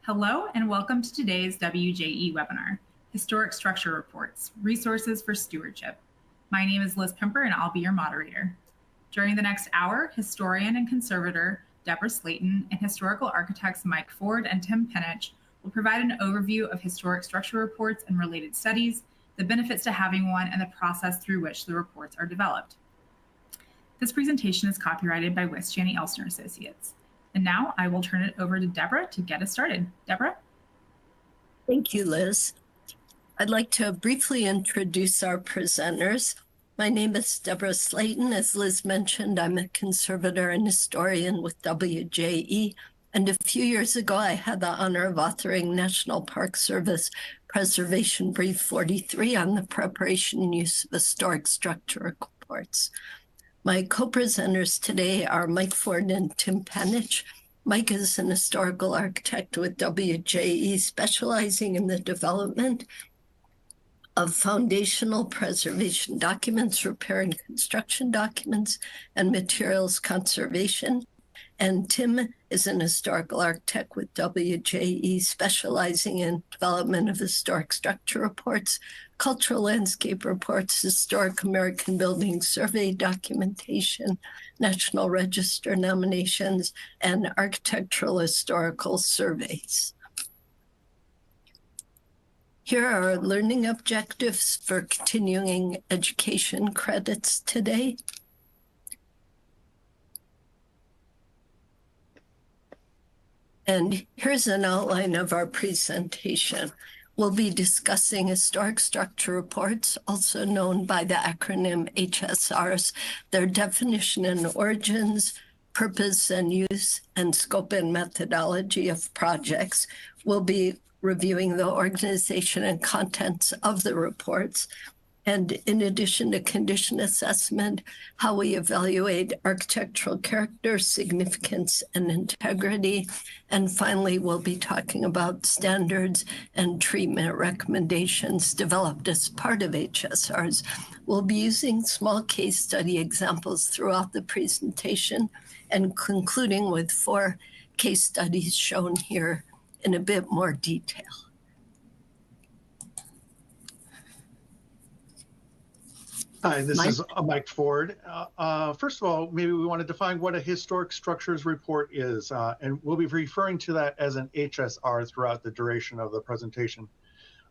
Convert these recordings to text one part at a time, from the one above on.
Hello and welcome to today's WJE webinar, Historic Structure Reports, Resources for Stewardship. My name is Liz Pimper and I'll be your moderator. During the next hour, historian and conservator Deborah Slaton and historical architects Mike Ford and Tim Penich will provide an overview of historic structure reports and related studies, the benefits to having one, and the process through which the reports are developed. This presentation is copyrighted by West Janney Elstner Associates. And now I will turn it over to Deborah to get us started. Deborah? Thank you, Liz. I'd like to briefly introduce our presenters. My name is Deborah Slaton. As Liz mentioned, I'm a conservator and historian with WJE. And a few years ago, I had the honor of authoring National Park Service Preservation Brief 43 on the preparation and use of historic structure reports. My co-presenters today are Mike Ford and Tim Penich. Mike is an historical architect with WJE, specializing in the development of foundational preservation documents, repair and construction documents, and materials conservation. And Tim is an historical architect with WJE, specializing in development of historic structure reports, cultural landscape reports, historic American building survey documentation, National Register nominations, and architectural historical surveys. Here are our learning objectives for continuing education credits today. And here's an outline of our presentation. We'll be discussing historic structure reports, also known by the acronym HSRs, their definition and origins, purpose and use, and scope and methodology of projects. We'll be reviewing the organization and contents of the reports. And in addition to condition assessment, how we evaluate architectural character, significance, and integrity. And finally, we'll be talking about standards and treatment recommendations developed as part of HSRs. We'll be using small case study examples throughout the presentation and concluding with 4 case studies shown here in a bit more detail. Hi, this is Mike Ford. First of all, maybe we want to define what a historic structures report is, and we'll be referring to that as an HSR throughout the duration of the presentation.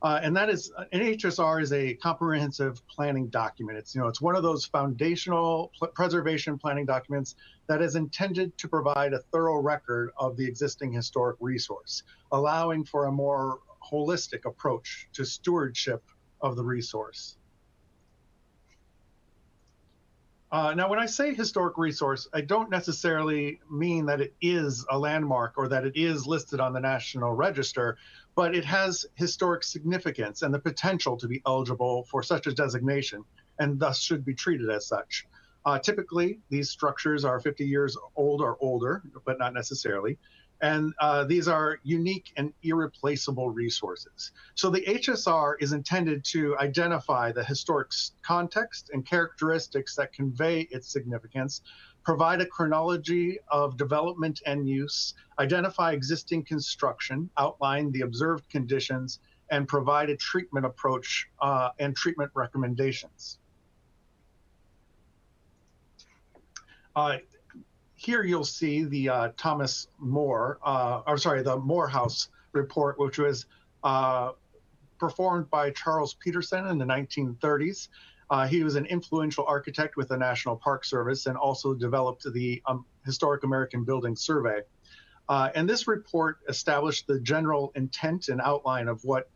And that is, an HSR is a comprehensive planning document. It's one of those foundational preservation planning documents that is intended to provide a thorough record of the existing historic resource, allowing for a more holistic approach to stewardship of the resource. Now, when I say historic resource, I don't necessarily mean that it is a landmark or that it is listed on the National Register, but it has historic significance and the potential to be eligible for such a designation, and thus should be treated as such. Typically, these structures are 50 years old or older, but not necessarily. And these are unique and irreplaceable resources. So the HSR is intended to identify the historic context and characteristics that convey its significance, provide a chronology of development and use, identify existing construction, outline the observed conditions, and provide a treatment approach and treatment recommendations. Here you'll see the the Morehouse report, which was performed by Charles Peterson in the 1930s. He was an influential architect with the National Park Service and also developed the Historic American Building Survey. And this report established the general intent and outline of what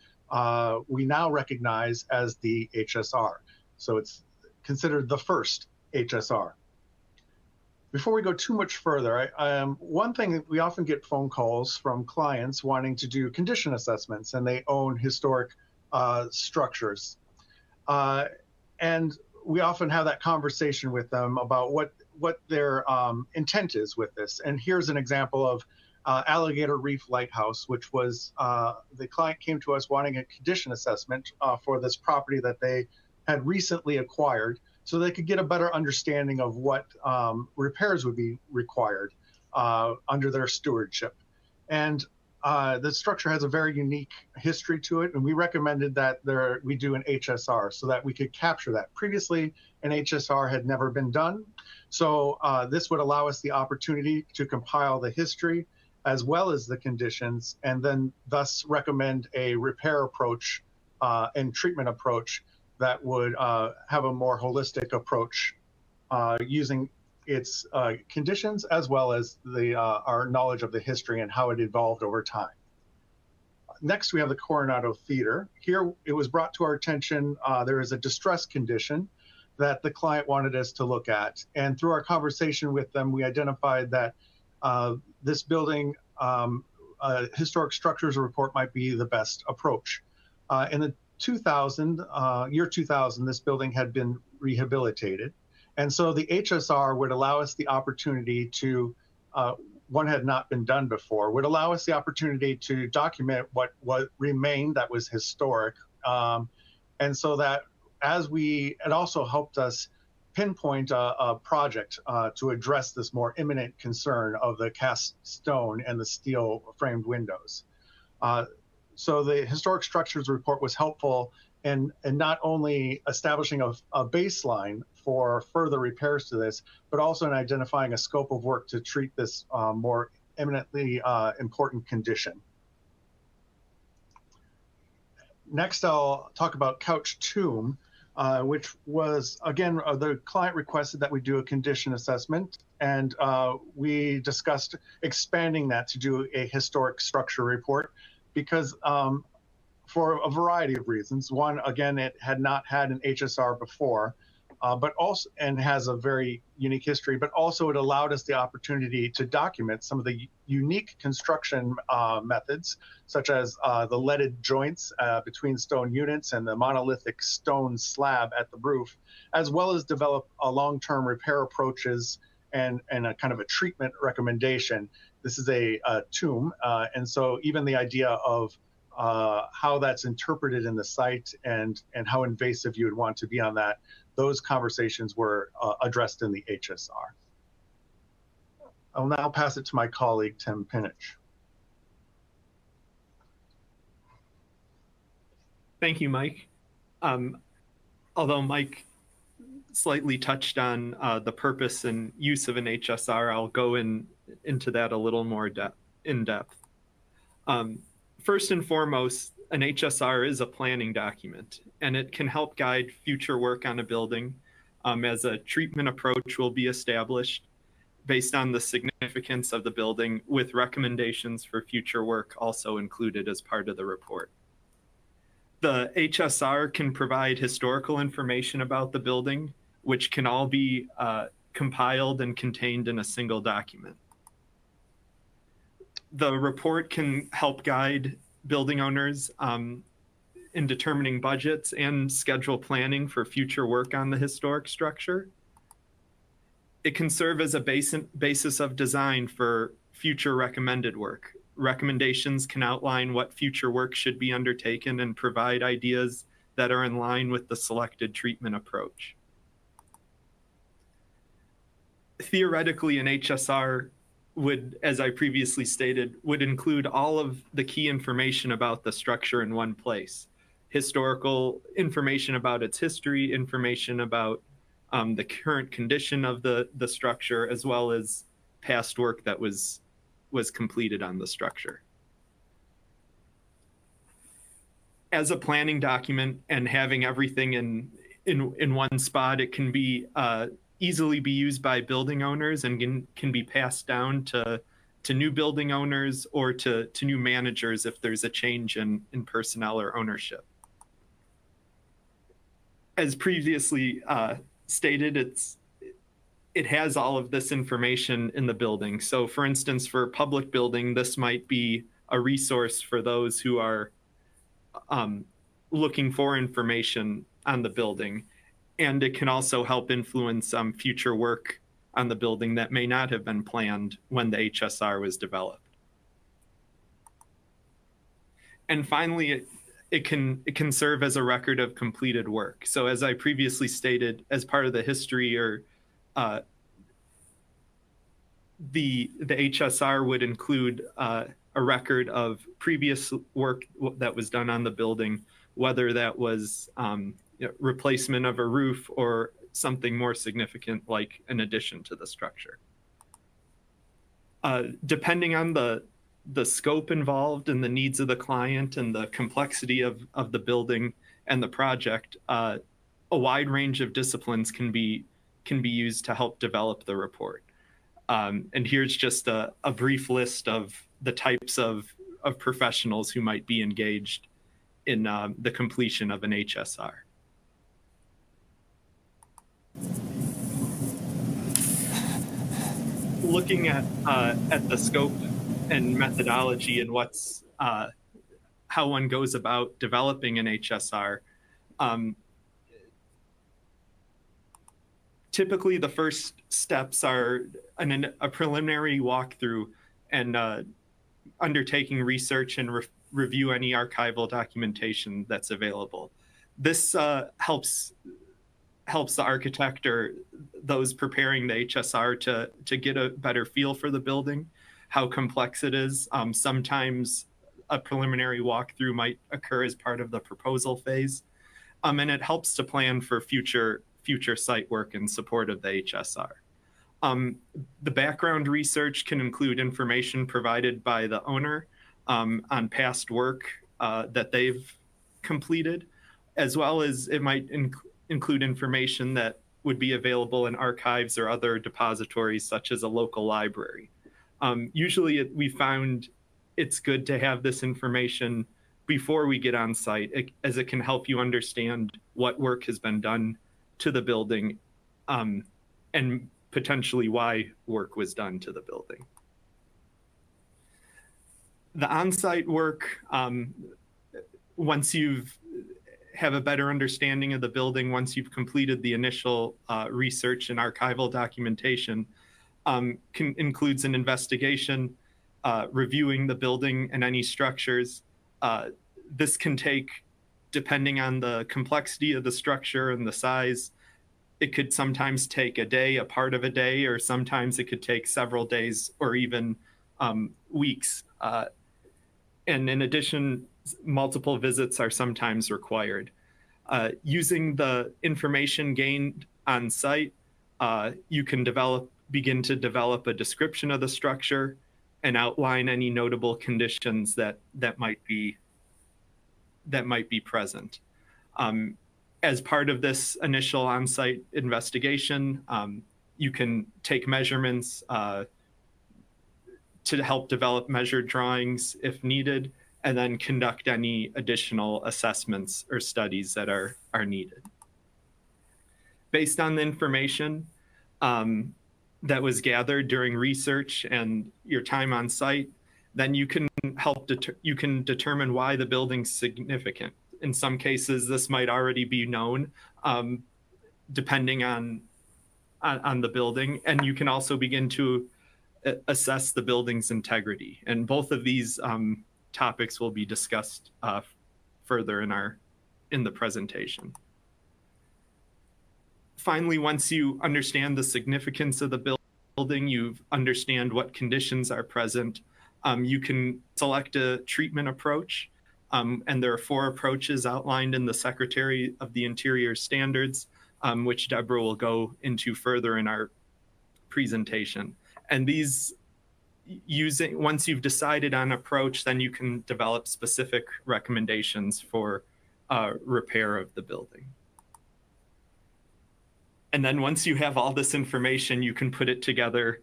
we now recognize as the HSR. So it's considered the first HSR. Before we go too much further, one thing that we often get phone calls from clients wanting to do condition assessments, and they own historic structures. And we often have that conversation with them about what their intent is with this. And here's an example of Alligator Reef Lighthouse, which was the client came to us wanting a condition assessment for this property that they had recently acquired, so they could get a better understanding of what repairs would be required under their stewardship. And the structure has a very unique history to it, and we recommended that we do an HSR so that we could capture that. Previously, an HSR had never been done, so this would allow us the opportunity to compile the history as well as the conditions, and then thus recommend a repair approach and treatment approach that would have a more holistic approach using its conditions as well as our knowledge of the history and how it evolved over time. Next, we have the Coronado Theater. Here, it was brought to our attention there is a distress condition that the client wanted us to look at. And through our conversation with them, we identified that this building, historic structures report might be the best approach. In the year 2000, this building had been rehabilitated. And so the HSR would allow us the opportunity to, one had not been done before, would allow us the opportunity to document what remained that was historic. And so that it also helped us pinpoint a project to address this more imminent concern of the cast stone and the steel framed windows. So the historic structures report was helpful in not only establishing a baseline for further repairs to this, but also in identifying a scope of work to treat this more eminently important condition. Next, I'll talk about Couch Tomb, which was, again, the client requested that we do a condition assessment, and we discussed expanding that to do a historic structure report because for a variety of reasons. One, again, it had not had an HSR before, but also, and has a very unique history, but also it allowed us the opportunity to document some of the unique construction methods, such as the leaded joints between stone units and the monolithic stone slab at the roof, as well as develop a long-term repair approaches and a kind of a treatment recommendation. This is a tomb, and so even the idea of how that's interpreted in the site and how invasive you would want to be on that, those conversations were addressed in the HSR. I'll now pass it to my colleague, Tim Penich. Thank you, Mike. Although Mike slightly touched on the purpose and use of an HSR, I'll go into that a little more in depth. First and foremost, an HSR is a planning document, and it can help guide future work on a building as a treatment approach will be established based on the significance of the building, with recommendations for future work also included as part of the report. The HSR can provide historical information about the building, which can all be compiled and contained in a single document. The report can help guide building owners in determining budgets and schedule planning for future work on the historic structure. It can serve as a basis of design for future recommended work. Recommendations can outline what future work should be undertaken and provide ideas that are in line with the selected treatment approach. Theoretically, an HSR would, as I previously stated, would include all of the key information about the structure in one place. Historical information about its history, information about the current condition of the structure, as well as past work that was completed on the structure. As a planning document and having everything in one spot, it can be easily be used by building owners and can be passed down to new building owners or to new managers if there's a change in personnel or ownership. As previously stated, it has all of this information in the building. So for instance, for a public building, this might be a resource for those who are looking for information on the building. And it can also help influence future work on the building that may not have been planned when the HSR was developed. And finally, it can serve as a record of completed work. So as I previously stated, as part of the history or the HSR would include a record of previous work that was done on the building, whether that was replacement of a roof or something more significant like an addition to the structure. Depending on the scope involved and the needs of the client and the complexity of the building and the project, a wide range of disciplines can be used to help develop the report. And here's just a brief list of the types of professionals who might be engaged in the completion of an HSR. Looking at the scope and methodology and how one goes about developing an HSR, typically the first steps are a preliminary walkthrough and undertaking research and review any archival documentation that's available. This helps the architect or those preparing the HSR to get a better feel for the building, how complex it is. Sometimes a preliminary walkthrough might occur as part of the proposal phase, and it helps to plan for future site work in support of the HSR. The background research can include information provided by the owner on past work that they've completed, as well as it might include information that would be available in archives or other depositories, such as a local library. Usually we found it's good to have this information before we get on site, as it can help you understand what work has been done to the building and potentially why work was done to the building. The on-site work, once you've have a better understanding of the building, once you've completed the initial research and archival documentation, includes an investigation, reviewing the building and any structures. This can take, depending on the complexity of the structure and the size, it could sometimes take a day, a part of a day, or sometimes it could take several days or even weeks. And in addition, multiple visits are sometimes required. Using the information gained on site, you can begin to develop a description of the structure and outline any notable conditions that might be present. As part of this initial on-site investigation, you can take measurements to help develop measured drawings if needed, and then conduct any additional assessments or studies that are needed. Based on the information that was gathered during research and your time on site, then you can determine why the building's significant. In some cases, this might already be known, depending on the building, and you can also begin to assess the building's integrity. And both of these topics will be discussed further in the presentation. Finally, once you understand the significance of the building, you understand what conditions are present, you can select a treatment approach. And there are 4 approaches outlined in the Secretary of the Interior standards, which Deborah will go into further in our presentation. And these, once you've decided on approach, then you can develop specific recommendations for repair of the building. And then once you have all this information, you can put it together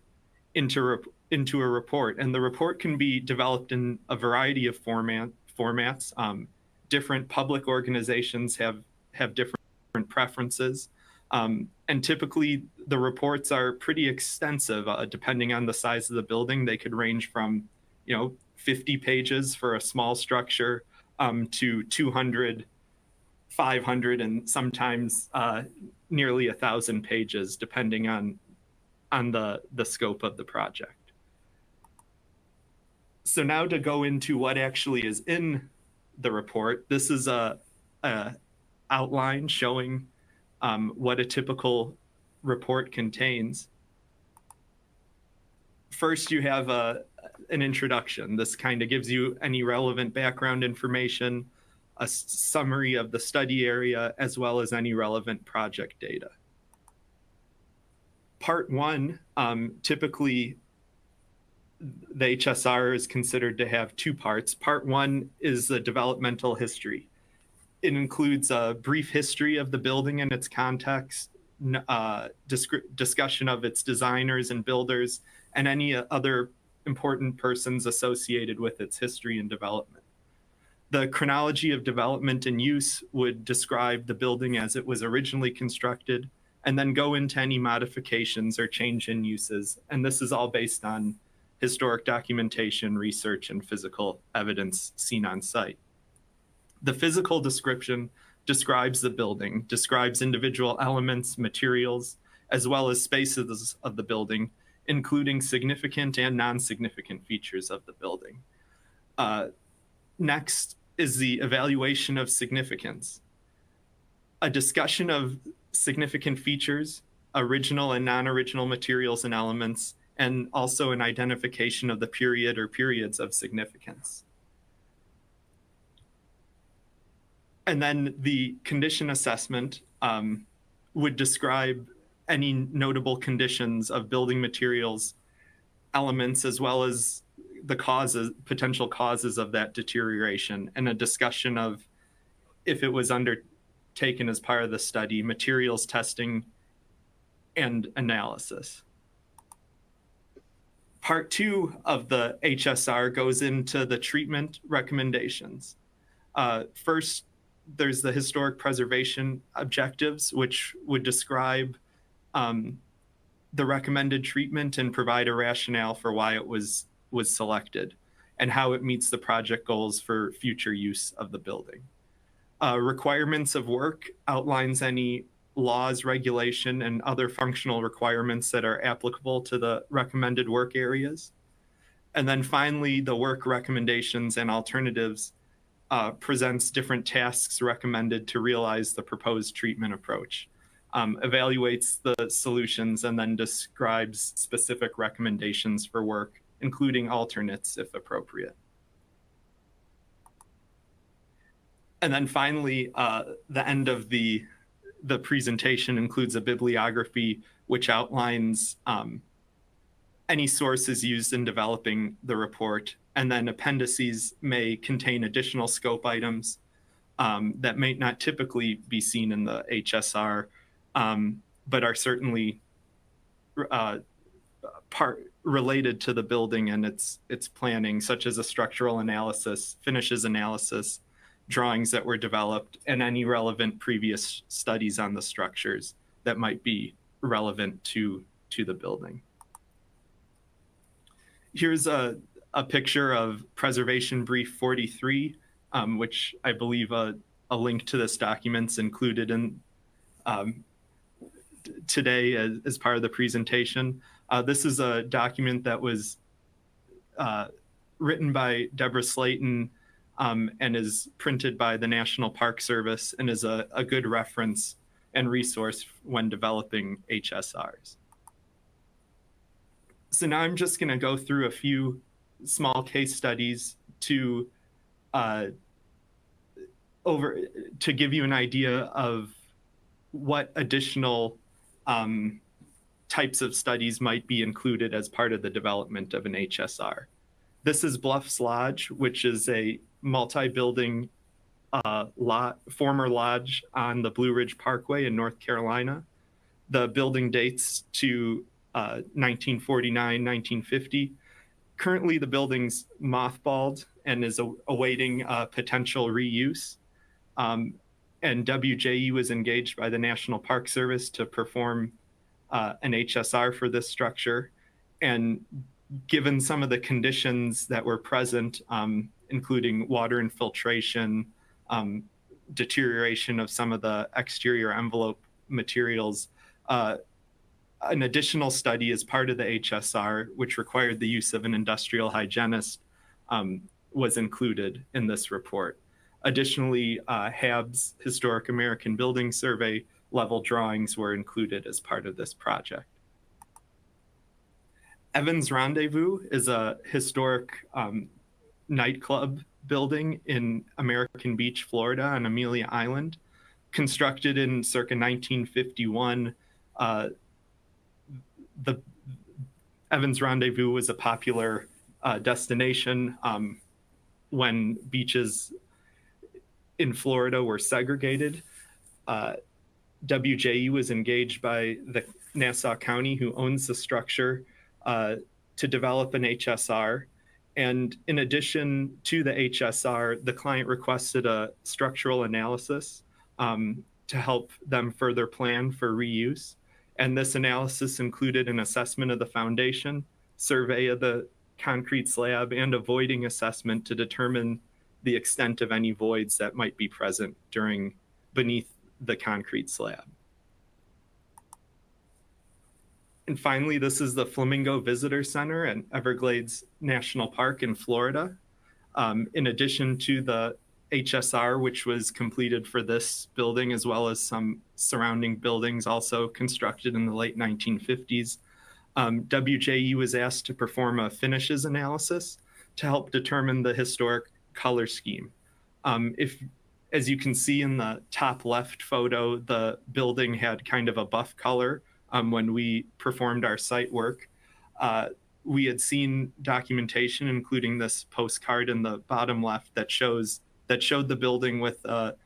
into a report. And the report can be developed in a variety of formats. Different public organizations have different preferences. And typically the reports are pretty extensive, depending on the size of the building. They could range from 50 pages for a small structure to 200, 500, and sometimes nearly 1,000 pages, depending on the scope of the project. So now to go into what actually is in the report, this is a outline showing what a typical report contains. First, you have an introduction. This kind of gives you any relevant background information, a summary of the study area, as well as any relevant project data. Part one, typically the HSR is considered to have two parts. Part one is the developmental history. It includes a brief history of the building and its context, discussion of its designers and builders, and any other important persons associated with its history and development. The chronology of development and use would describe the building as it was originally constructed, and then go into any modifications or change in uses. And this is all based on historic documentation, research, and physical evidence seen on site. The physical description describes the building, describes individual elements, materials, as well as spaces of the building, including significant and non-significant features of the building. Next is the evaluation of significance. A discussion of significant features, original and non-original materials and elements, and also an identification of the period or periods of significance. And then the condition assessment would describe any notable conditions of building materials, elements, as well as the potential causes of that deterioration, and a discussion of if it was undertaken as part of the study, materials testing, and analysis. Part two of the HSR goes into the treatment recommendations. First, there's the historic preservation objectives, which would describe the recommended treatment and provide a rationale for why it was selected and how it meets the project goals for future use of the building. Requirements of work outlines any laws, regulation, and other functional requirements that are applicable to the recommended work areas. And then finally, the work recommendations and alternatives presents different tasks recommended to realize the proposed treatment approach, evaluates the solutions, and then describes specific recommendations for work, including alternates if appropriate. And then finally, the end of the presentation includes a bibliography which outlines any sources used in developing the report, and then appendices may contain additional scope items that may not typically be seen in the HSR, but are certainly related to the building and its planning, such as a structural analysis, finishes analysis, drawings that were developed, and any relevant previous studies on the structures that might be relevant to the building. Here's a picture of Preservation Brief 43, which I believe a link to this document's included in today as part of the presentation. This is a document that was written by Deborah Slaton and is printed by the National Park Service and is a good reference and resource when developing HSRs. So now I'm just going to go through a few small case studies to give you an idea of what additional types of studies might be included as part of the development of an HSR. This is Bluffs Lodge, which is a multi-building former lodge on the Blue Ridge Parkway in North Carolina. The building dates to 1949, 1950. Currently, the building's mothballed and is awaiting potential reuse. And WJE was engaged by the National Park Service to perform an HSR for this structure. And given some of the conditions that were present, including water infiltration, deterioration of some of the exterior envelope materials, an additional study as part of the HSR, which required the use of an industrial hygienist, was included in this report. Additionally, HAB's Historic American Building Survey level drawings were included as part of this project. Evans Rendezvous is a historic nightclub building in American Beach, Florida, on Amelia Island. Constructed in circa 1951, the Evans Rendezvous was a popular destination when beaches in Florida were segregated. WJE was engaged by the Nassau County, who owns the structure, to develop an HSR. And in addition to the HSR, the client requested a structural analysis to help them further plan for reuse. And this analysis included an assessment of the foundation, survey of the concrete slab, and a voiding assessment to determine the extent of any voids that might be present beneath the concrete slab. And finally, this is the Flamingo Visitor Center at Everglades National Park in Florida. In addition to the HSR, which was completed for this building, as well as some surrounding buildings also constructed in the late 1950s, WJE was asked to perform a finishes analysis to help determine the historic color scheme. As you can see in the top left photo, the building had kind of a buff color when we performed our site work. We had seen documentation, including this postcard in the bottom left, that showed the building with a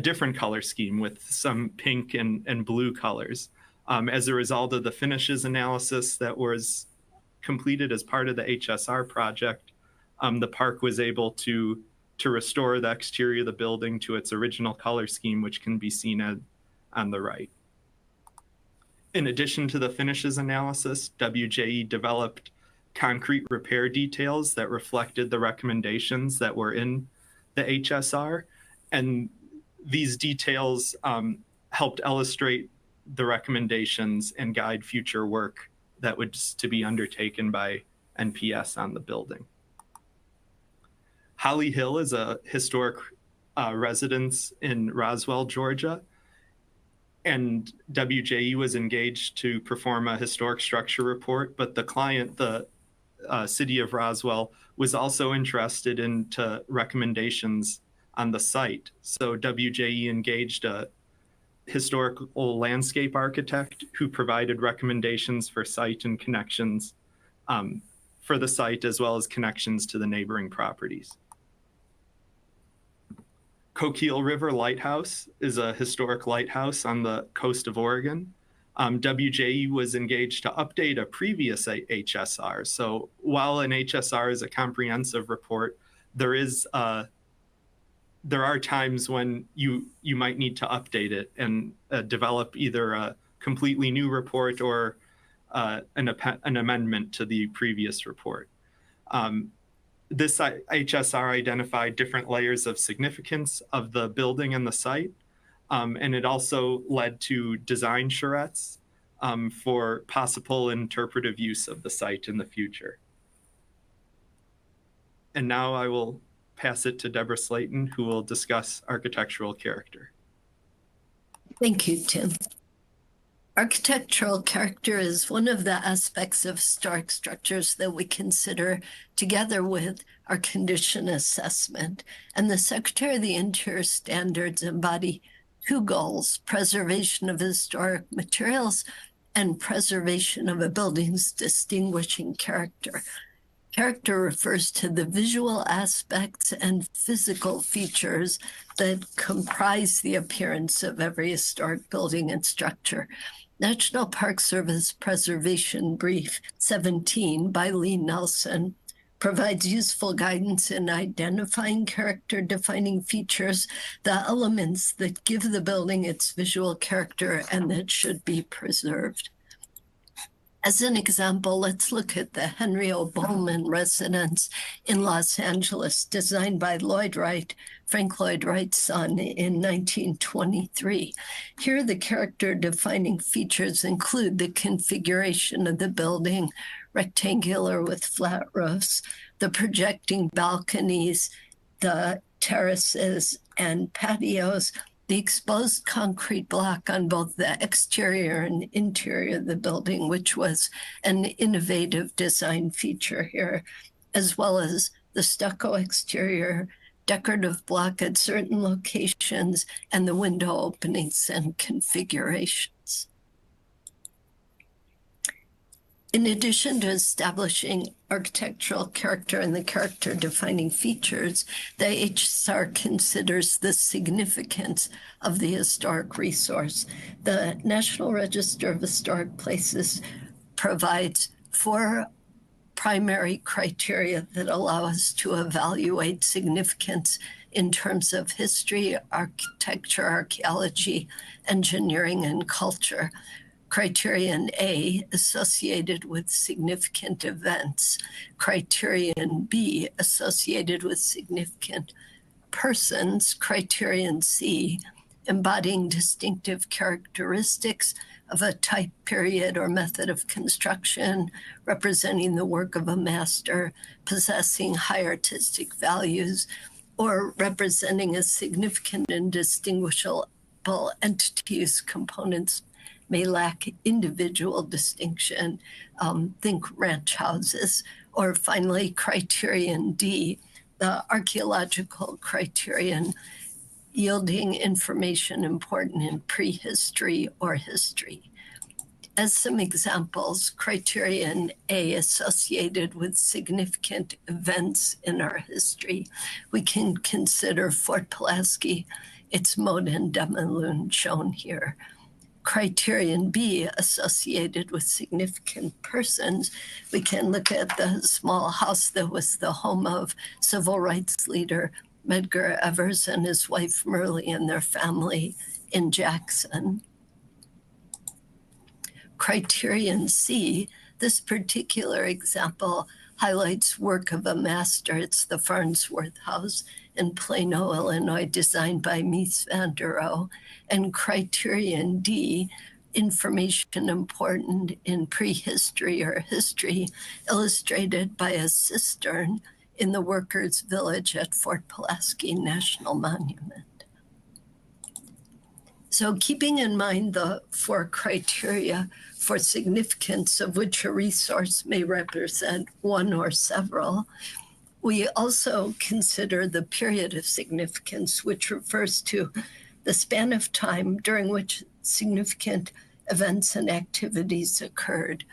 different color scheme with some pink and blue colors. As a result of the finishes analysis that was completed as part of the HSR project, the park was able to restore the exterior of the building to its original color scheme, which can be seen on the right. In addition to the finishes analysis, WJE developed concrete repair details that reflected the recommendations that were in the HSR. And these details helped illustrate the recommendations and guide future work that was to be undertaken by NPS on the building. Holly Hill is a historic residence in Roswell, Georgia. And WJE was engaged to perform a historic structure report, but the client, the city of Roswell, was also interested into recommendations on the site. So WJE engaged a historical landscape architect who provided recommendations for site and connections for the site, as well as connections to the neighboring properties. Coquille River Lighthouse is a historic lighthouse on the coast of Oregon. WJE was engaged to update a previous HSR. So while an HSR is a comprehensive report, there are times when you might need to update it and develop either a completely new report or an amendment to the previous report. This HSR identified different layers of significance of the building and the site, and it also led to design charrettes for possible interpretive use of the site in the future. And now I will pass it to Deborah Slaton, who will discuss architectural character. Thank you, Tim. Architectural character is one of the aspects of historic structures that we consider together with our condition assessment. And the Secretary of the Interior standards embody two goals: preservation of historic materials and preservation of a building's distinguishing character. Character refers to the visual aspects and physical features that comprise the appearance of every historic building and structure. National Park Service Preservation Brief 17 by Lee Nelson provides useful guidance in identifying character-defining features, the elements that give the building its visual character and that should be preserved. As an example, let's look at the Henry O. Bowman residence in Los Angeles, designed by Lloyd Wright, Frank Lloyd Wright's son, in 1923. Here, the character-defining features include the configuration of the building, rectangular with flat roofs, the projecting balconies, the terraces and patios, The exposed concrete block on both the exterior and interior of the building, which was an innovative design feature here, as well as the stucco exterior, decorative block at certain locations, and the window openings and configurations. In addition to establishing architectural character and the character-defining features, the HSR considers the significance of the historic resource. The National Register of Historic Places provides 4 primary criteria that allow us to evaluate significance in terms of history, architecture, archaeology, engineering, and culture. Criterion A, associated with significant events. Criterion B, associated with significant persons. Criterion C, embodying distinctive characteristics of a type, period, or method of construction, representing the work of a master, possessing high artistic values, or representing a significant and distinguishable entity whose components may lack individual distinction, think ranch houses. Or finally, criterion D, the archaeological criterion, yielding information important in prehistory or history. As some examples, criterion A, associated with significant events in our history, we can consider Fort Pulaski, its moat and demolition shown here. Criterion B, associated with significant persons, we can look at the small house that was the home of civil rights leader Medgar Evers and his wife Merle and their family in Jackson. Criterion C, this particular example highlights work of a master. It's the Farnsworth House in Plano, Illinois, designed by Mies van der Rohe. And criterion D, information important in prehistory or history, illustrated by a cistern in the workers' village at Fort Pulaski National Monument. So keeping in mind the 4 criteria for significance, of which a resource may represent one or several, we also consider the period of significance, which refers to the span of time during which significant events and activities occurred.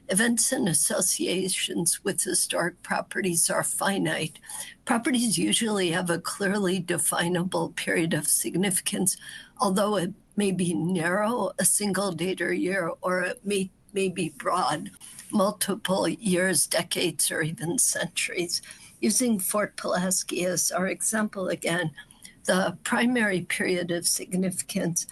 Events and associations with historic properties are finite. Properties usually have a clearly definable period of significance, although it may be narrow, a single date or year, or it may be broad, multiple years, decades, or even centuries. Using Fort Pulaski as our example again, the primary period of significance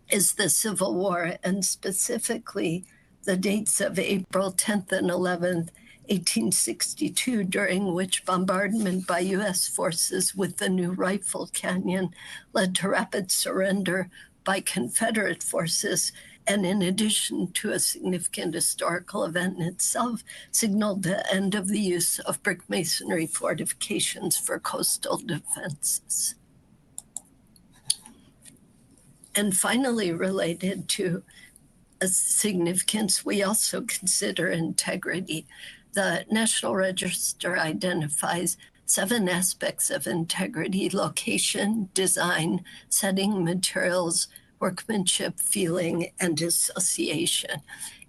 is the Civil War, and specifically the dates of April 10th and 11th, 1862, during which bombardment by U.S. forces with the new rifle cannon led to rapid surrender by Confederate forces, and in addition to a significant historical event in itself, signaled the end of the use of brick masonry fortifications for coastal defenses. And finally, related to significance, we also consider integrity. The National Register identifies 7 aspects of integrity: location, design, setting, materials, workmanship, feeling, and association.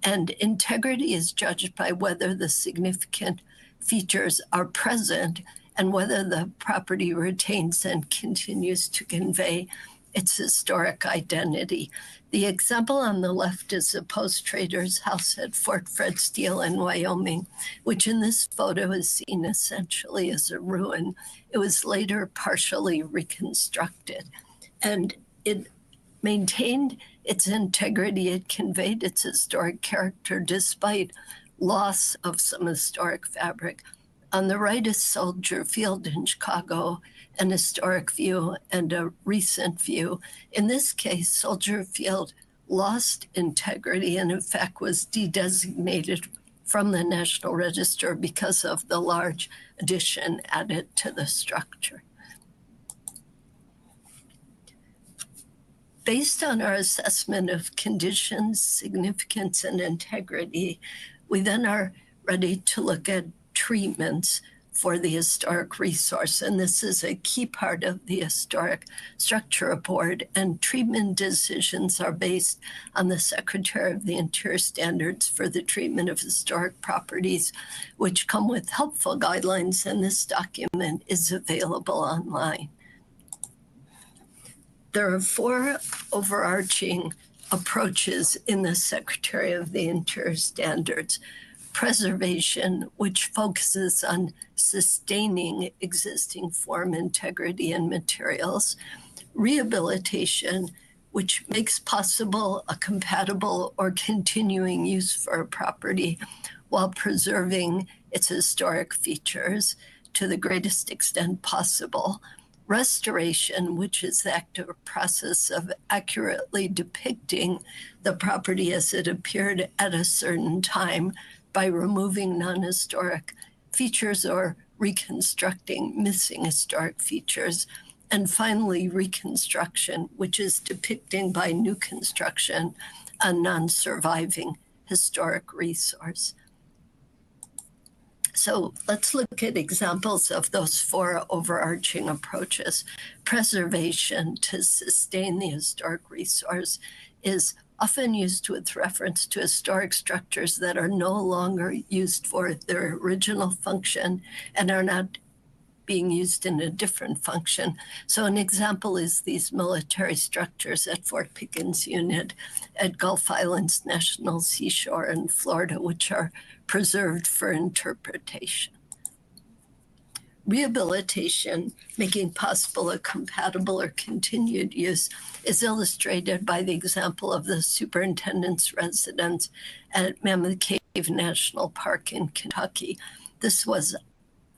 And integrity is judged by whether the significant features are present and whether the property retains and continues to convey its historic identity. The example on the left is the post trader's house at Fort Fred Steele in Wyoming, which in this photo is seen essentially as a ruin. It was later partially reconstructed, and it maintained its integrity. It conveyed its historic character despite loss of some historic fabric. On the right is Soldier Field in Chicago, an historic view and a recent view. In this case, Soldier Field lost integrity and in fact was de-designated from the National Register because of the large addition added to the structure. Based on our assessment of conditions, significance, and integrity, we then are ready to look at treatments for the historic resource. And this is a key part of the historic structure report. And treatment decisions are based on the Secretary of the Interior standards for the treatment of historic properties, which come with helpful guidelines. And this document is available online. There are 4 overarching approaches in the Secretary of the Interior standards. Preservation, which focuses on sustaining existing form, integrity, and materials. Rehabilitation, which makes possible a compatible or continuing use for a property while preserving its historic features to the greatest extent possible. Restoration, which is the active process of accurately depicting the property as it appeared at a certain time by removing non-historic features or reconstructing missing historic features. And finally, reconstruction, which is depicting by new construction a non-surviving historic resource. So let's look at examples of those 4 overarching approaches. Preservation, to sustain the historic resource, is often used with reference to historic structures that are no longer used for their original function and are not being used in a different function. So an example is these military structures at Fort Pickens Unit at Gulf Islands National Seashore in Florida, which are preserved for interpretation. Rehabilitation, making possible a compatible or continued use, is illustrated by the example of the superintendent's residence at Mammoth Cave National Park in Kentucky. This was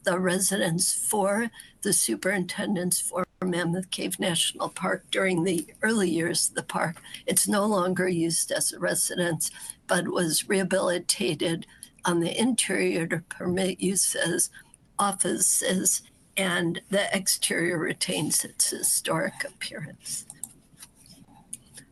the residence for the superintendents for Mammoth Cave National Park during the early years of the park. It's no longer used as a residence, but was rehabilitated on the interior to permit use as offices, and the exterior retains its historic appearance.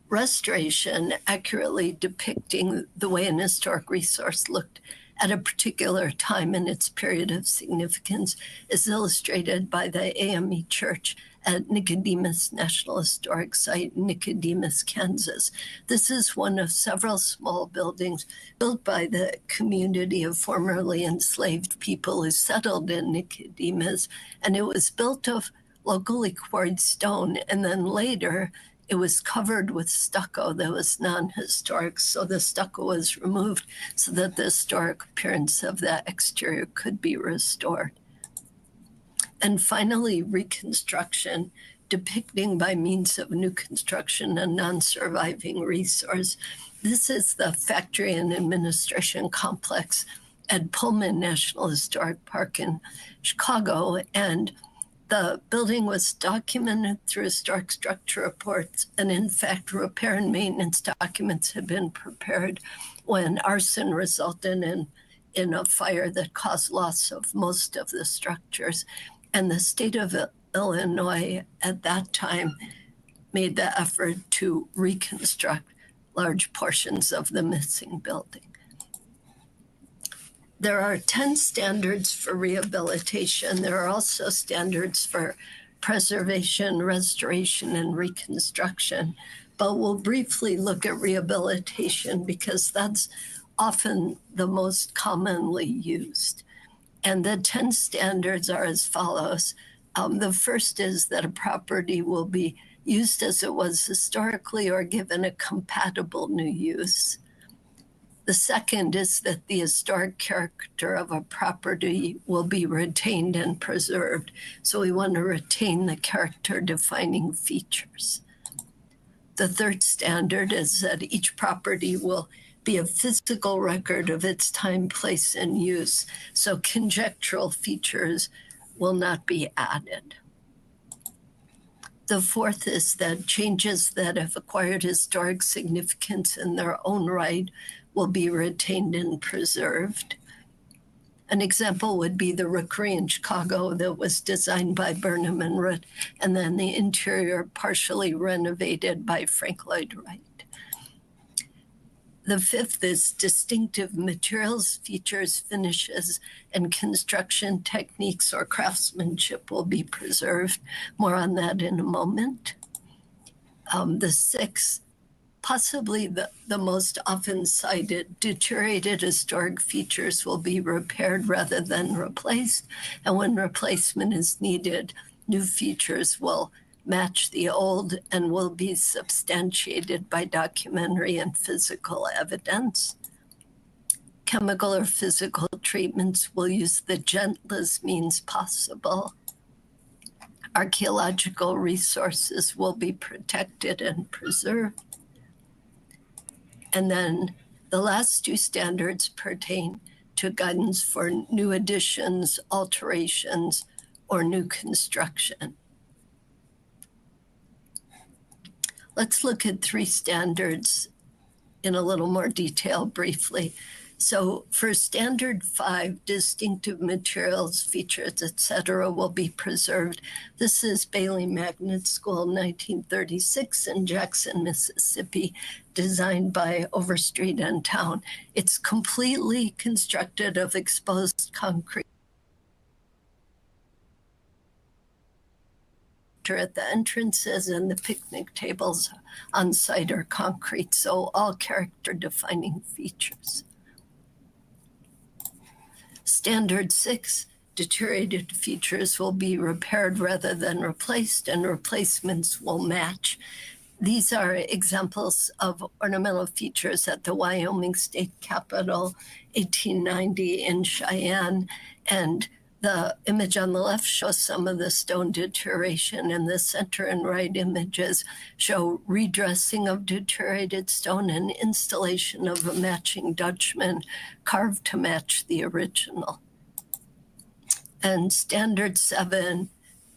Restoration, accurately depicting the way an historic resource looked at a particular time in its period of significance, is illustrated by the AME Church at Nicodemus National Historic Site, Nicodemus, Kansas. This is one of several small buildings built by the community of formerly enslaved people who settled in Nicodemus, and it was built of locally quarried stone, and then later it was covered with stucco that was non-historic, so the stucco was removed so that the historic appearance of the exterior could be restored. And finally, reconstruction, depicting by means of new construction a non-surviving resource. This is the factory and administration complex at Pullman National Historic Park in Chicago, and the building was documented through historic structure reports, and in fact, repair and maintenance documents had been prepared when arson resulted in a fire that caused loss of most of the structures. And the state of Illinois at that time made the effort to reconstruct large portions of the missing building. There are 10 standards for rehabilitation. There are also standards for preservation, restoration, and reconstruction. But we'll briefly look at rehabilitation because that's often the most commonly used. And the 10 standards are as follows. The first is that a property will be used as it was historically or given a compatible new use. The second is that the historic character of a property will be retained and preserved. So we want to retain the character defining features. The third standard is that each property will be a physical record of its time, place, and use, so conjectural features will not be added. The fourth is that changes that have acquired historic significance in their own right will be retained and preserved. An example would be the rookery in Chicago that was designed by Burnham and Root, and then the interior partially renovated by Frank Lloyd Wright. The fifth is distinctive materials, features, finishes, and construction techniques or craftsmanship will be preserved. More on that in a moment. The sixth, possibly the most often cited, deteriorated historic features will be repaired rather than replaced. And when replacement is needed, new features will match the old and will be substantiated by documentary and physical evidence. Chemical or physical treatments will use the gentlest means possible. Archaeological resources will be protected and preserved. And then the last two standards pertain to guidance for new additions, alterations, or new construction. Let's look at three standards in a little more detail briefly. So for standard 5, distinctive materials, features, etc., will be preserved. This is Bailey Magnet School, 1936 in Jackson, Mississippi, designed by Overstreet and Town. It's completely constructed of exposed concrete. At the entrances, and the picnic tables on site are concrete, so all character defining features. Standard 6, deteriorated features will be repaired rather than replaced, and replacements will match. These are examples of ornamental features at the Wyoming State Capitol, 1890 in Cheyenne, and the image on the left shows some of the stone deterioration, and the center and right images show redressing of deteriorated stone and installation of a matching Dutchman carved to match the original. And standard 7,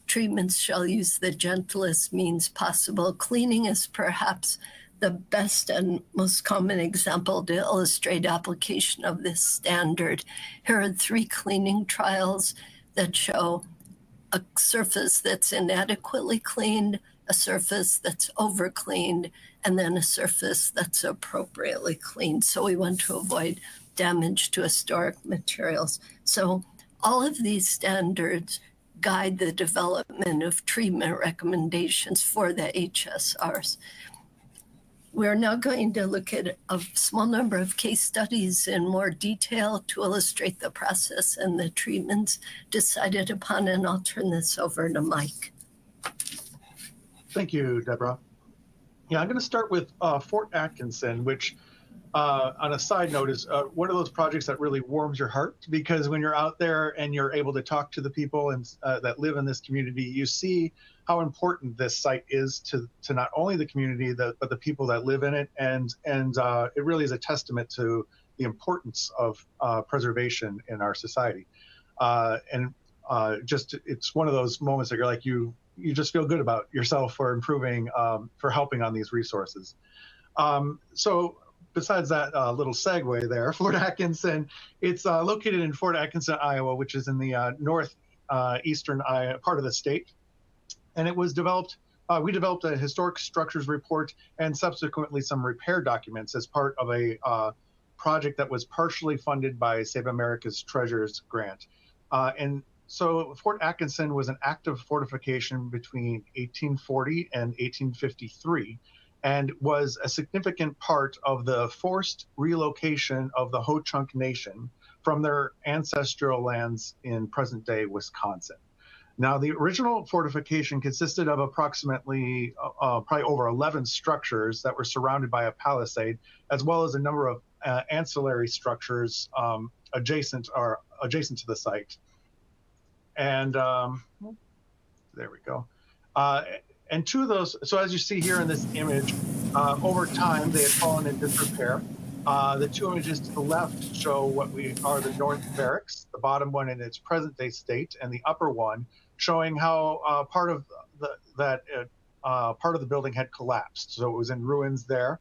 treatments shall use the gentlest means possible. Cleaning is perhaps the best and most common example to illustrate application of this standard. Here are 3 cleaning trials that show a surface that's inadequately cleaned, a surface that's over cleaned, and then a surface that's appropriately cleaned. So we want to avoid damage to historic materials. So all of these standards guide the development of treatment recommendations for the HSRs. We're now going to look at a small number of case studies in more detail to illustrate the process and the treatments decided upon, and I'll turn this over to Mike. Thank you, Deborah. Yeah, I'm going to start with Fort Atkinson, which on a side note is one of those projects that really warms your heart, because when you're out there and you're able to talk to the people and that live in this community, you see how important this site is to not only the community, but the people that live in it. And it really is a testament to the importance of preservation in our society. It's one of those moments that you're like, you just feel good about yourself for improving, for helping on these resources. So besides that little segue there, Fort Atkinson, it's located in Fort Atkinson, Iowa, which is in the northeastern part of the state. And it was developed, we developed a historic structures report and subsequently some repair documents as part of a project that was partially funded by Save America's Treasures grant. And so Fort Atkinson was an active fortification between 1840 and 1853, and was a significant part of the forced relocation of the Ho-Chunk Nation from their ancestral lands in present-day Wisconsin. Now, the original fortification consisted of approximately probably over 11 structures that were surrounded by a palisade, as well as a number of ancillary structures adjacent to the site. And there we go. And 2 of those, so as you see here in this image, over time they had fallen in disrepair. The 2 images to the left show what are the North Barracks, the bottom one in its present-day state, and the upper one showing how part of the building had collapsed. So it was in ruins there,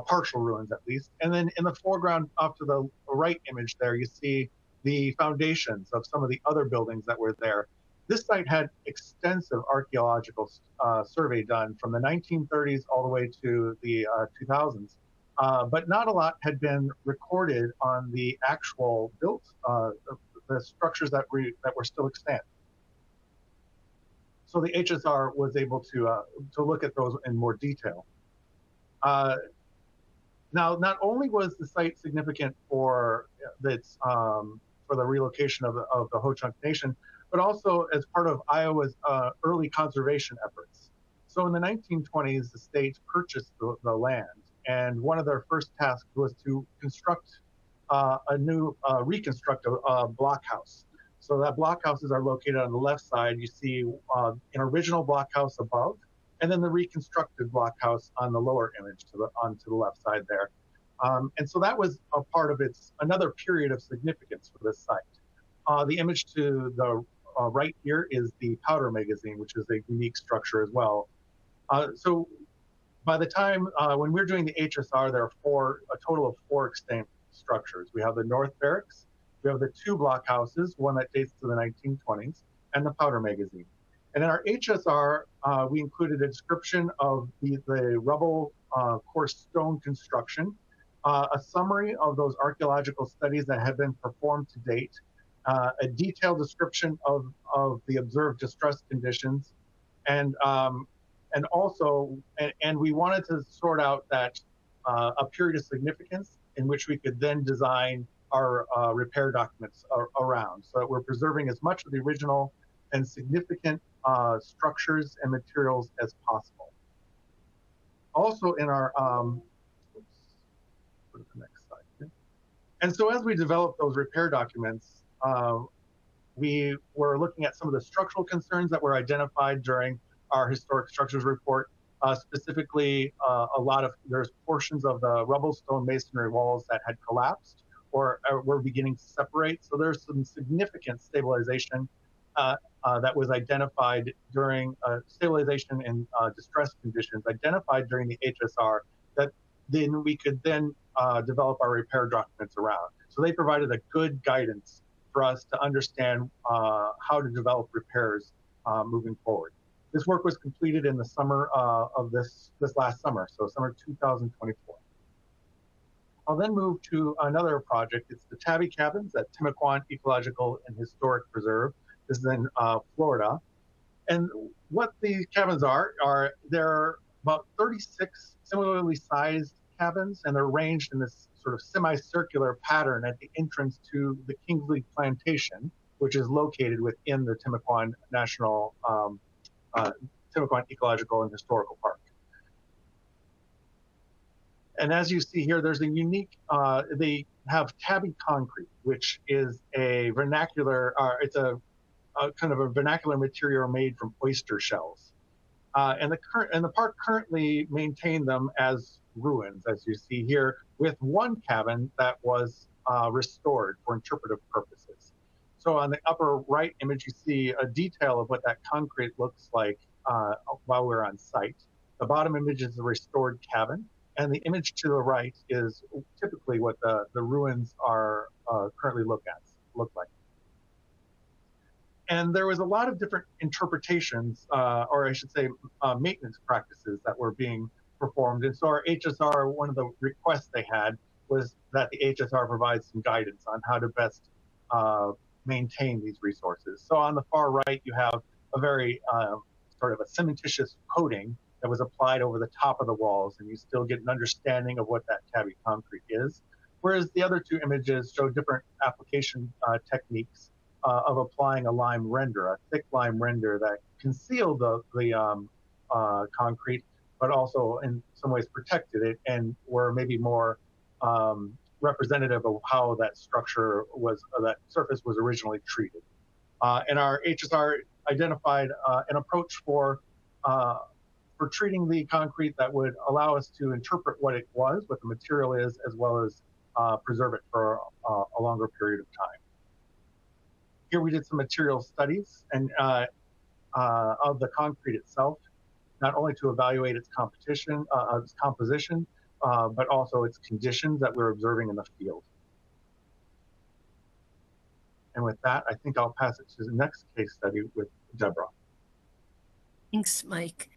partial ruins at least. And then in the foreground, up to the right image there, you see the foundations of some of the other buildings that were there. This site had extensive archaeological survey done from the 1930s all the way to the 2000s. But not a lot had been recorded on the actual built, the structures that were still extant. So the HSR was able to look at those in more detail. Now, not only was the site significant for for the relocation of the Ho-Chunk Nation, but also as part of Iowa's early conservation efforts. So in the 1920s, the state purchased the land, and one of their first tasks was to construct reconstruct a blockhouse. So that blockhouses are located on the left side. You see an original blockhouse above, and then the reconstructed blockhouse on the lower image onto the left side there. And so that was a part of another period of significance for this site. The image to the right here is the powder magazine, which is a unique structure as well. So by the time, when we're doing the HSR, there are a total of 4 extant structures. We have the North Barracks, we have the 2 blockhouses, one that dates to the 1920s, and the powder magazine. And in our HSR, we included a description of the rubble coarse stone construction, a summary of those archaeological studies that have been performed to date, a detailed description of the observed distress conditions, and also we wanted to sort out that a period of significance in which we could then design our repair documents around, so that we're preserving as much of the original and significant structures and materials as possible. Also in our, go to the next slide here. And so as we developed those repair documents, we were looking at some of the structural concerns that were identified during our historic structures report. Specifically, there's portions of the rubble stone masonry walls that had collapsed or were beginning to separate. So there's some significant stabilization that was identified during stabilization in distress conditions identified during the HSR that then we could then develop our repair documents around. So they provided a good guidance for us to understand how to develop repairs moving forward. This work was completed in the summer of this last summer, so summer 2024. I'll then move to another project. It's the Tabby Cabins at Timucuan Ecological and Historic Preserve. This is in Florida. And what these cabins are they're about 36 similarly sized cabins, and they're arranged in this sort of semicircular pattern at the entrance to the Kingsley Plantation, which is located within the Timucuan Timucuan Ecological and Historical Park. And as you see here, there's a unique, they have tabby concrete, which is a vernacular, it's a kind of a vernacular material made from oyster shells. And the park currently maintain them as ruins, as you see here, with one cabin that was restored for interpretive purposes. So on the upper right image, you see a detail of what that concrete looks like while we're on site. The bottom image is a restored cabin, and the image to the right is typically what the ruins are currently look like. And there was a lot of different interpretations, or I should say maintenance practices that were being performed. And so our HSR, one of the requests they had was that the HSR provides some guidance on how to best maintain these resources. So on the far right, you have a very sort of a cementitious coating that was applied over the top of the walls, and you still get an understanding of what that tabby concrete is. Whereas the other 2 images show different application techniques of applying a lime render, a thick lime render that concealed the concrete, but also in some ways protected it and were maybe more representative of how that structure was, that surface was originally treated. And our HSR identified an approach for treating the concrete that would allow us to interpret what it was, what the material is, as well as preserve it for a longer period of time. Here we did some material studies and of the concrete itself, not only to evaluate its composition, but also its conditions that we're observing in the field. And with that, I think I'll pass it to the next case study with Deborah. Thanks, Mike.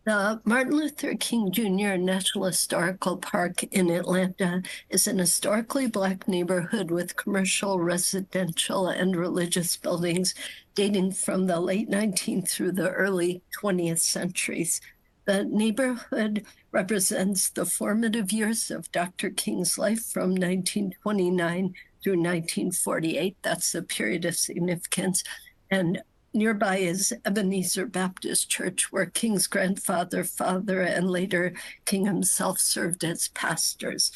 The Martin Luther King Jr. National Historical Park in Atlanta is an historically Black neighborhood with commercial, residential, and religious buildings dating from the late 19th through the early 20th centuries. The neighborhood represents the formative years of Dr. King's life from 1929 through 1948. That's the period of significance. And nearby is Ebenezer Baptist Church, where King's grandfather, father, and later King himself served as pastors.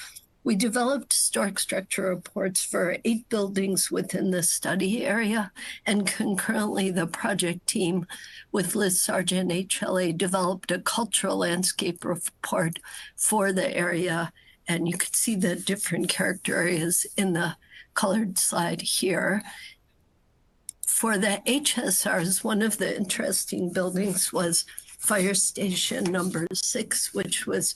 We developed historic structure reports for 8 buildings within the study area, and concurrently the project team with Liz Sargent, HLA, developed a cultural landscape report for the area. And you can see the different character areas in the colored slide here. For the HSRs, one of the interesting buildings was Fire Station number 6, which was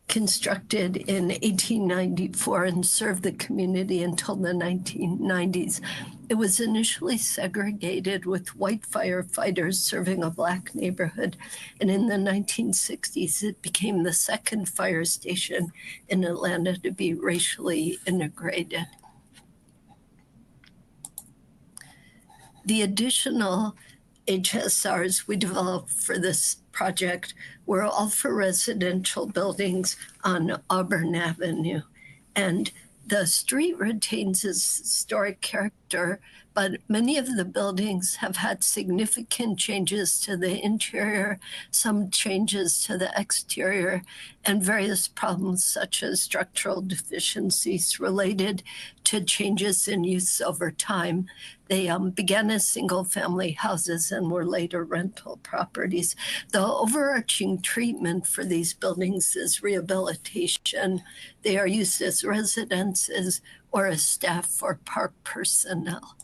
constructed in 1894 and served the community until the 1990s. It was initially segregated with white firefighters serving a Black neighborhood. And in the 1960s, it became the second fire station in Atlanta to be racially integrated. The additional HSRs we developed for this project were all for residential buildings on Auburn Avenue. And the street retains its historic character, but many of the buildings have had significant changes to the interior, some changes to the exterior, and various problems such as structural deficiencies related to changes in use over time. They began as single-family houses and were later rental properties. The overarching treatment for these buildings is rehabilitation. They are used as residences or as staff for park personnel.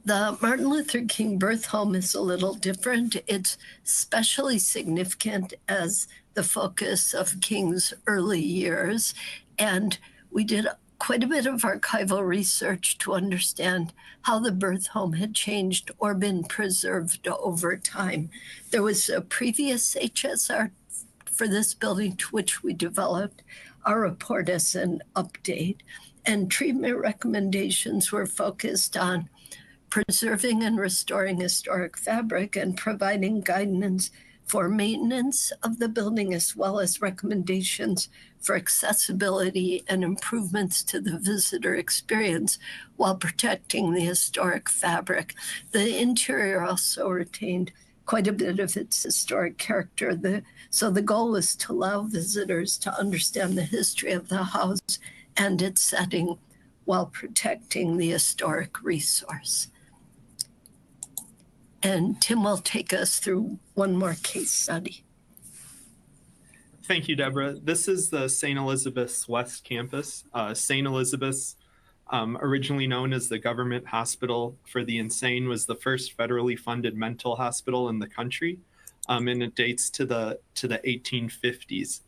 The Martin Luther King birth home is a little different. It's especially significant as the focus of King's early years. And we did quite a bit of archival research to understand how the birth home had changed or been preserved over time. There was a previous HSR for this building to which we developed our report as an update. And treatment recommendations were focused on preserving and restoring historic fabric and providing guidance for maintenance of the building, as well as recommendations for accessibility and improvements to the visitor experience while protecting the historic fabric. The interior also retained quite a bit of its historic character. So the goal was to allow visitors to understand the history of the house and its setting while protecting the historic resource. And Tim will take us through one more case study. Thank you, Deborah. This is the St. Elizabeth's West Campus. St. Elizabeth's, originally known as the Government Hospital for the Insane, was the first federally funded mental hospital in the country, and it dates to the 1850s.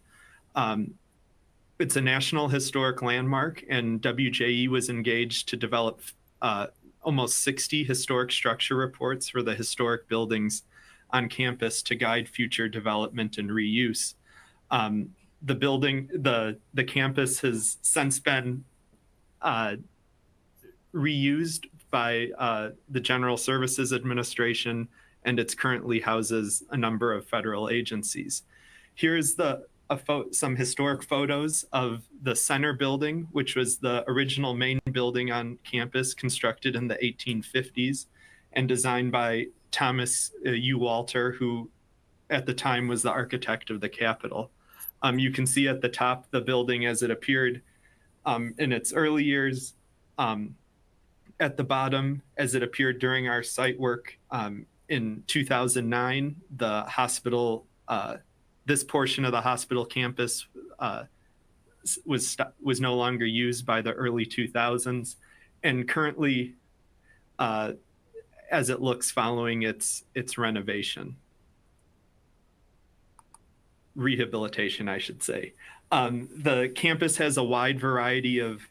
It's a National Historic Landmark, and WJE was engaged to develop almost 60 historic structure reports for the historic buildings on campus to guide future development and reuse. The campus has since been reused by the General Services Administration, and it currently houses a number of federal agencies. Here's some historic photos of the center building, which was the original main building on campus, constructed in the 1850s and designed by Thomas U. Walter, who at the time was the architect of the Capitol. You can see at the top the building as it appeared in its early years. At the bottom, as it appeared during our site work in 2009, the hospital, this portion of the hospital campus was no longer used by the early 2000s, and currently, as it looks following its rehabilitation, I should say. The campus has a wide variety of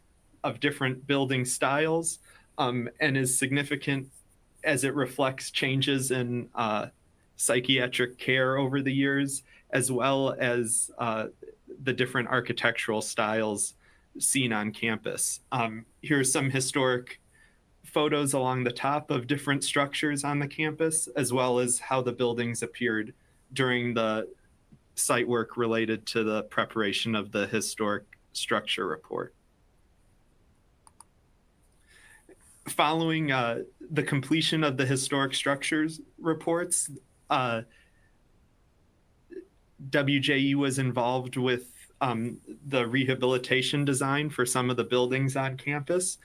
different building styles, and is significant as it reflects changes in psychiatric care over the years, as well as the different architectural styles seen on campus. Here's some historic photos along the top of different structures on the campus, as well as how the buildings appeared during the site work related to the preparation of the historic structure report. Following the completion of the historic structures reports, WJE was involved with the rehabilitation design for some of the buildings on campus.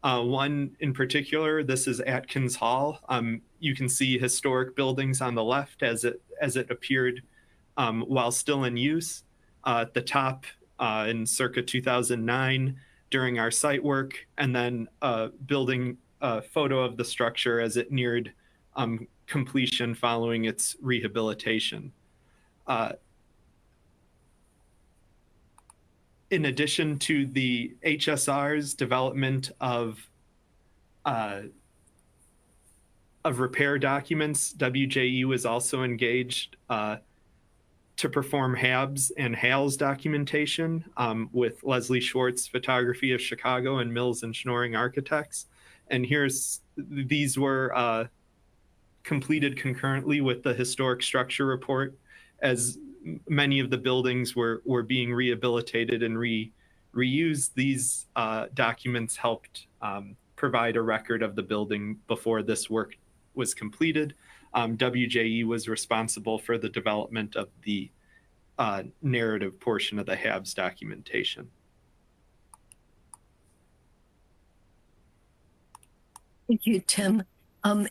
One in particular, this is Atkins Hall. You can see historic buildings on the left as it appeared while still in use. At the top in circa 2009 during our site work, and then building a photo of the structure as it neared completion following its rehabilitation. In addition to the HSR's development of repair documents, WJE was also engaged to perform HABs and HALS documentation with Leslie Schwartz Photography of Chicago and Mills and Schnoring Architects. And these were completed concurrently with the historic structure report, as many of the buildings were being rehabilitated and reused. These documents helped provide a record of the building before this work was completed. WJE was responsible for the development of the narrative portion of the HABs documentation. Thank you, Tim.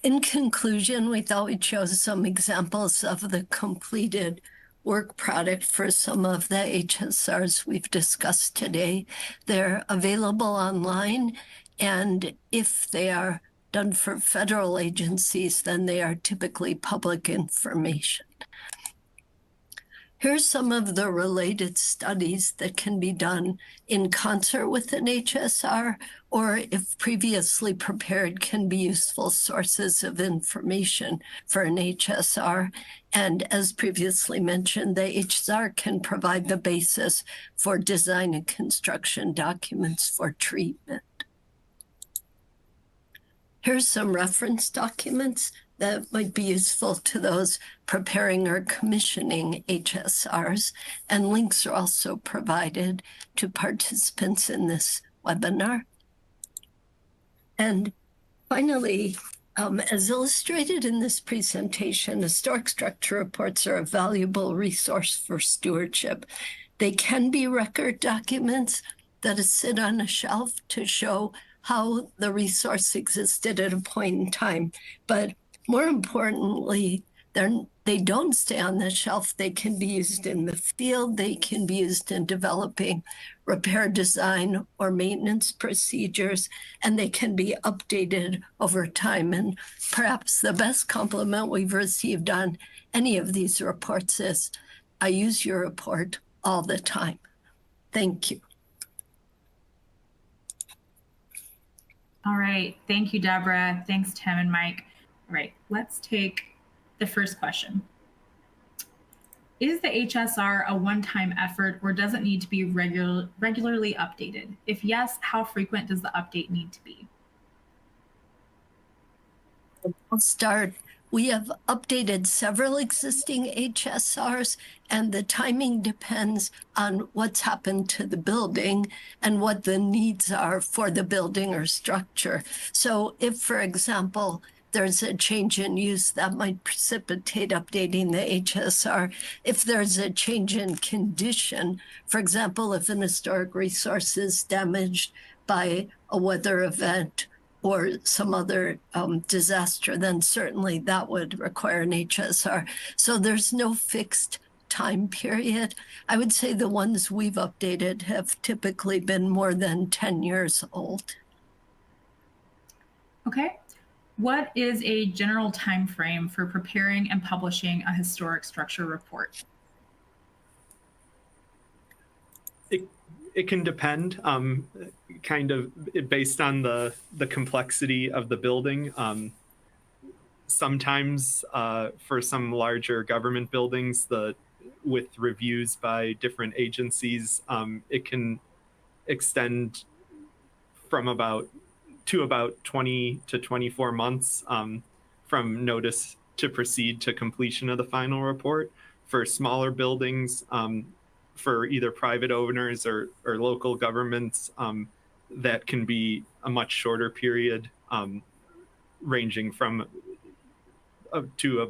In conclusion, we thought we'd show some examples of the completed work product for some of the HSRs we've discussed today. They're available online, and if they are done for federal agencies, then they are typically public information. Here's some of the related studies that can be done in concert with an HSR, or if previously prepared, can be useful sources of information for an HSR. And as previously mentioned, the HSR can provide the basis for design and construction documents for treatment. Here's some reference documents that might be useful to those preparing or commissioning HSRs, and links are also provided to participants in this webinar. And finally, as illustrated in this presentation, historic structure reports are a valuable resource for stewardship. They can be record documents that sit on a shelf to show how the resource existed at a point in time, but more importantly, they don't stay on the shelf. They can be used in the field. They can be used in developing repair design or maintenance procedures, and they can be updated over time. And perhaps the best compliment we've received on any of these reports is, I use your report all the time. Thank you. All right. Thank you, Deborah. Thanks, Tim and Mike. All right, let's take the first question. Is the HSR a one-time effort, or does it need to be regularly updated? If yes, how frequent does the update need to be? I'll start. We have updated several existing HSRs, and the timing depends on what's happened to the building and what the needs are for the building or structure. So if, for example, there's a change in use, that might precipitate updating the HSR. If there's a change in condition, for example, if an historic resource is damaged by a weather event or some other disaster, then certainly that would require an HSR. So there's no fixed time period. I would say the ones we've updated have typically been more than 10 years old. Okay. What is a general time frame for preparing and publishing a historic structure report? It can depend, kind of based on the complexity of the building. Sometimes for some larger government buildings, with reviews by different agencies, it can extend from about 20 to 24 months from notice to proceed to completion of the final report. For smaller buildings, for either private owners or local governments, that can be a much shorter period, ranging from to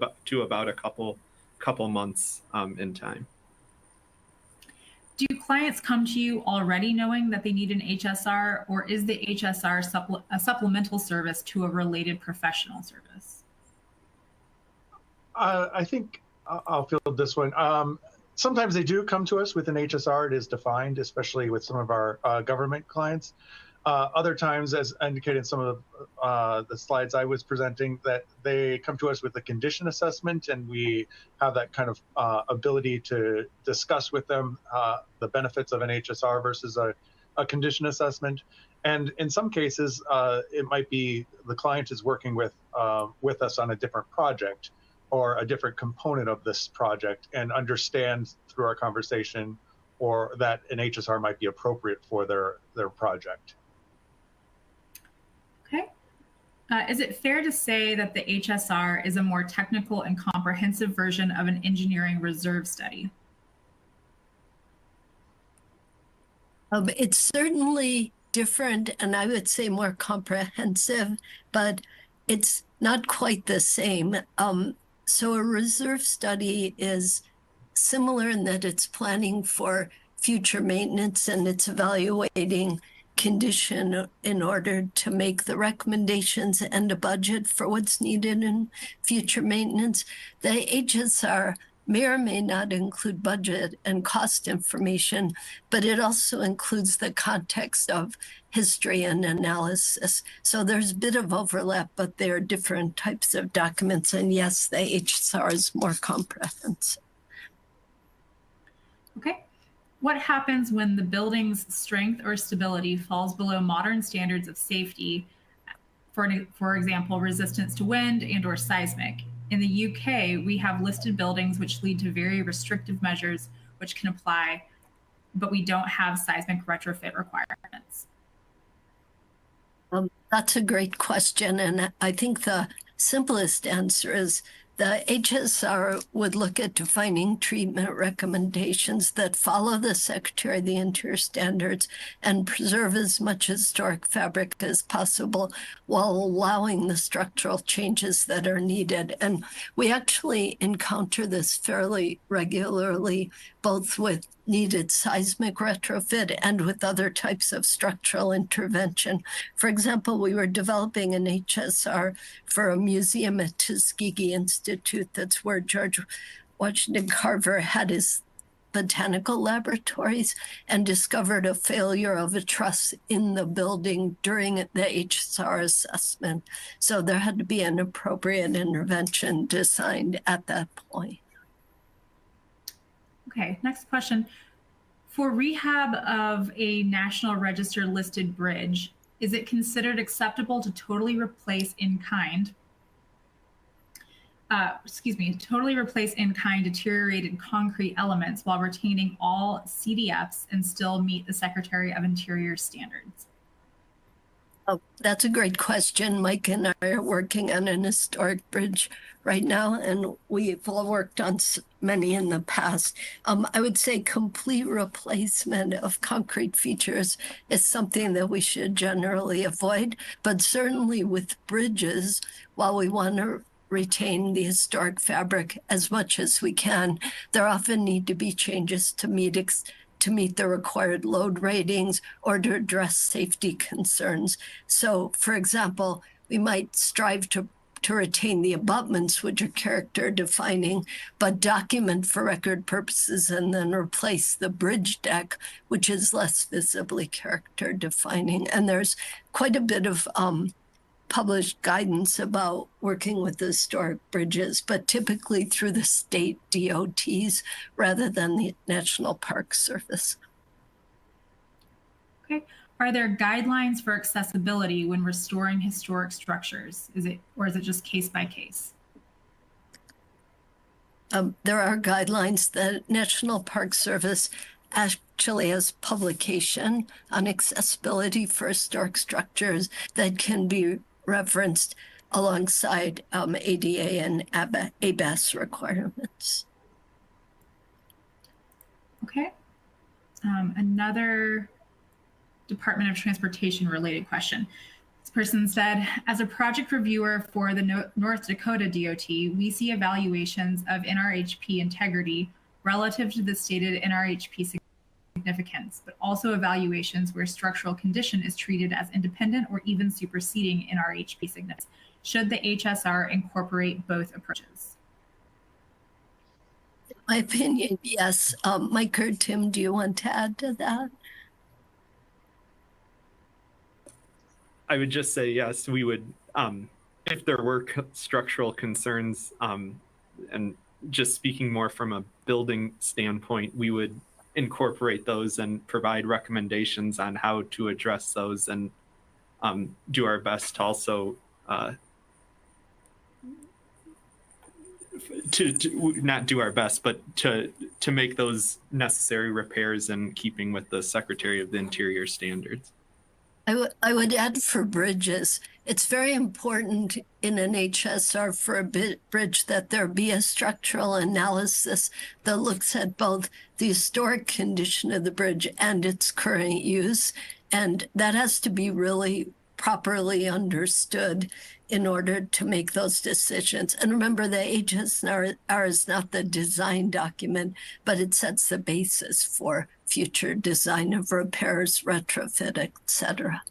about a couple months in time. Do clients come to you already knowing that they need an HSR, or is the HSR a supplemental service to a related professional service? I think I'll field this one. Sometimes they do come to us with an HSR. It is defined, especially with some of our government clients. Other times, as indicated in some of the slides I was presenting, that they come to us with a condition assessment, and we have that kind of ability to discuss with them the benefits of an HSR versus a condition assessment. And in some cases, it might be the client is working with us on a different project or a different component of this project, and understands through our conversation or that an HSR might be appropriate for their project. Okay. Is it fair to say that the HSR is a more technical and comprehensive version of an engineering reserve study? It's certainly different, and I would say more comprehensive, but it's not quite the same. So a reserve study is similar in that it's planning for future maintenance, and it's evaluating condition in order to make the recommendations and a budget for what's needed in future maintenance. The HSR may or may not include budget and cost information, but it also includes the context of history and analysis. So there's a bit of overlap, but there are different types of documents. And yes, the HSR is more comprehensive. Okay. What happens when the building's strength or stability falls below modern standards of safety, for example, resistance to wind and or seismic? In the UK, we have listed buildings which lead to very restrictive measures which can apply, but we don't have seismic retrofit requirements. That's a great question. And I think the simplest answer is the HSR would look at defining treatment recommendations that follow the Secretary of the Interior standards and preserve as much historic fabric as possible while allowing the structural changes that are needed. And we actually encounter this fairly regularly, both with needed seismic retrofit and with other types of structural intervention. For example, we were developing an HSR for a museum at Tuskegee Institute. That's where George Washington Carver had his botanical laboratories, and discovered a failure of a truss in the building during the HSR assessment. So there had to be an appropriate intervention designed at that point. Okay, next question. For rehab of a National Register listed bridge, is it considered acceptable to totally replace in kind deteriorated concrete elements while retaining all CDFs and still meet the Secretary of Interior standards? Oh, that's a great question. Mike and I are working on an historic bridge right now, and we've all worked on many in the past. I would say complete replacement of concrete features is something that we should generally avoid, but certainly with bridges, while we want to retain the historic fabric as much as we can, there often need to be changes to meet the required load ratings or to address safety concerns. So, for example, we might strive to retain the abutments, which are character defining, but document for record purposes and then replace the bridge deck, which is less visibly character defining. And there's quite a bit of published guidance about working with historic bridges, but typically through the state DOTs rather than the National Park Service. Okay. Are there guidelines for accessibility when restoring historic structures? Is it just case by case? There are guidelines. The National Park Service actually has publication on accessibility for historic structures that can be referenced alongside ADA and ABAS requirements. Okay. Another Department of Transportation related question. This person said, as a project reviewer for the North Dakota DOT, we see evaluations of NRHP integrity relative to the stated NRHP significance, but also evaluations where structural condition is treated as independent or even superseding NRHP significance. Should the HSR incorporate both approaches? In my opinion, yes. Mike or Tim, do you want to add to that? I would just say yes, we would, if there were structural concerns, and just speaking more from a building standpoint, we would incorporate those and provide recommendations on how to address those, and do our best to also to not do our best, but to make those necessary repairs in keeping with the Secretary of the Interior standards. I would add for bridges, it's very important in an HSR for a bridge that there be a structural analysis that looks at both the historic condition of the bridge and its current use. And that has to be really properly understood in order to make those decisions. And remember, the HSR is not the design document, but it sets the basis for future design of repairs, retrofit, etc.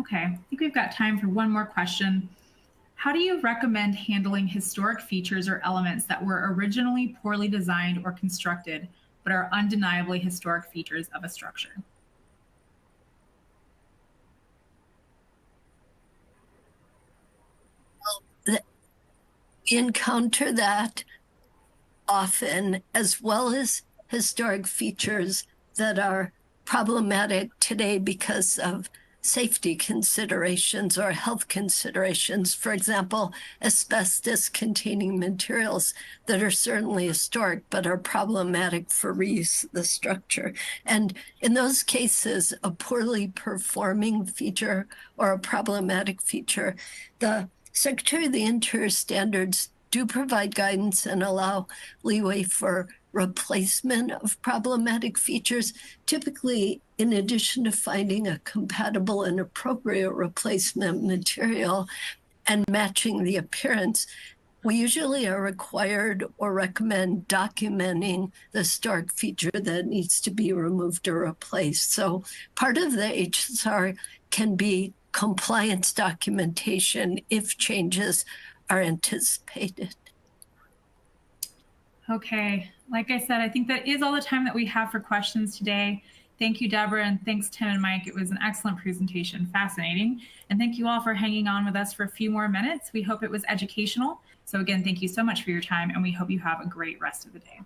Okay, I think we've got time for one more question. How do you recommend handling historic features or elements that were originally poorly designed or constructed, but are undeniably historic features of a structure? We encounter that often, as well as historic features that are problematic today because of safety considerations or health considerations. For example, asbestos-containing materials that are certainly historic but are problematic for reuse of the structure. And in those cases, a poorly performing feature or a problematic feature, the Secretary of the Interior standards do provide guidance and allow leeway for replacement of problematic features. Typically, in addition to finding a compatible and appropriate replacement material and matching the appearance, we usually are required or recommend documenting the historic feature that needs to be removed or replaced. So part of the HSR can be compliance documentation if changes are anticipated. Okay, like I said, I think that is all the time that we have for questions today. Thank you, Deborah, and thanks, Tim and Mike. It was an excellent presentation, fascinating. And thank you all for hanging on with us for a few more minutes. We hope it was educational. So again, thank you so much for your time, and we hope you have a great rest of the day.